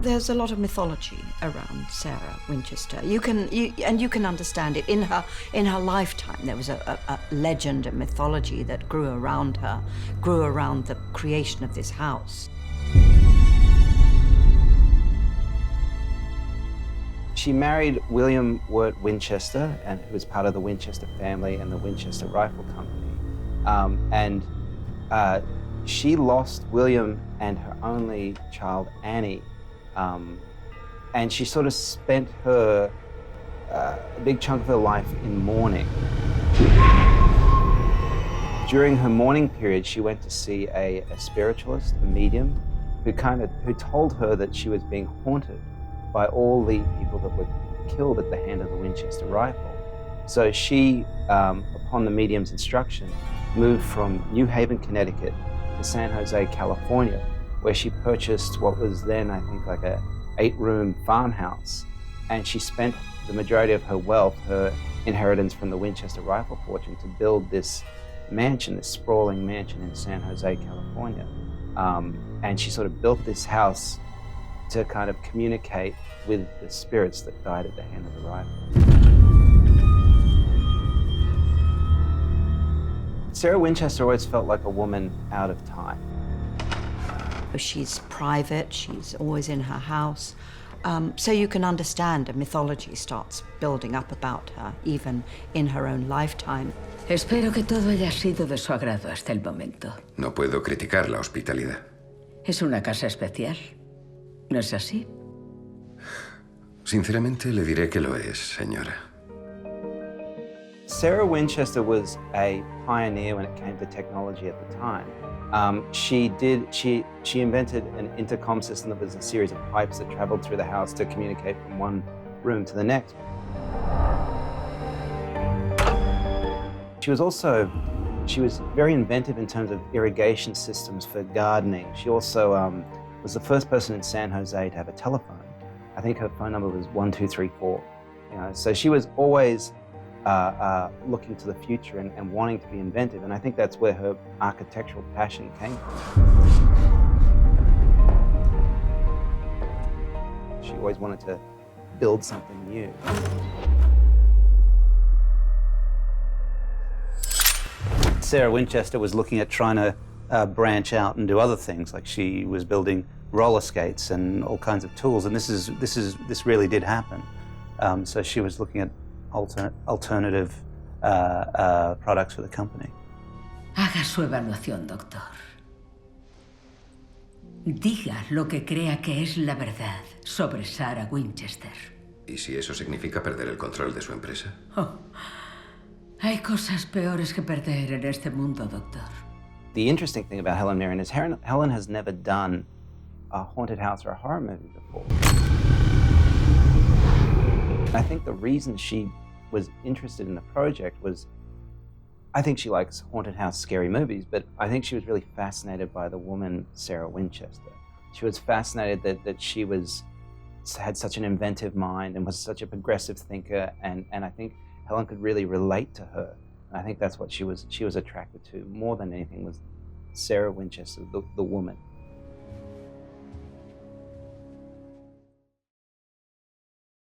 There's a lot of mythology around Sarah Winchester. You can understand it in her lifetime. There was a legend and mythology that grew around her, grew around the creation of this house. She married William Wirt Winchester, and who was part of the Winchester family and the Winchester Rifle Company. She lost William and her only child, Annie. And she sort of spent a big chunk of her life in mourning. During her mourning period, she went to see a spiritualist, a medium, who told her that she was being haunted by all the people that were killed at the hand of the Winchester rifle. So she, upon the medium's instruction, moved from New Haven, Connecticut to San Jose, California, where she purchased what was then, I think, like a 8-room farmhouse. And she spent the majority of her wealth, her inheritance from the Winchester rifle fortune, to build this mansion, this sprawling mansion in San Jose, California. And she sort of built this house to kind of communicate with the spirits that died at the hand of the rifle. Sarah Winchester always felt like a woman out of time. She's private, she's always in her house. So you can understand a mythology starts building up about her, even in her own lifetime. Espero que todo haya sido de su agrado hasta el momento. No puedo criticar la hospitalidad. Es una casa especial, ¿no es así? Sinceramente le diré que lo es, señora. Sarah Winchester was a pioneer when it came to technology at the time. She invented an intercom system that was a series of pipes that traveled through the house to communicate from one room to the next. She was very inventive in terms of irrigation systems for gardening. She also was the first person in San Jose to have a telephone. I think her phone number was 1234. So she was always looking to the future and wanting to be inventive, and I think that's where her architectural passion came from. She always wanted to build something new. Sarah Winchester was looking at trying to branch out and do other things, like she was building roller skates and all kinds of tools, and this really did happen. So she was looking at alternative products for the company. Haga su evaluación, doctor. Diga lo que crea que es la verdad sobre Sarah Winchester. ¿Y si eso significa perder el control de su empresa? Oh, hay cosas peores que perder en este mundo, doctor. The interesting thing about Helen Mirren is Helen has never done a haunted house or a horror movie before. I think the reason she was interested in the project was, I think she likes haunted house scary movies, but I think she was really fascinated by the woman, Sarah Winchester. She was fascinated that she had such an inventive mind and was such a progressive thinker, and I think Helen could really relate to her. And I think that's what she was attracted to more than anything, was Sarah Winchester, the woman.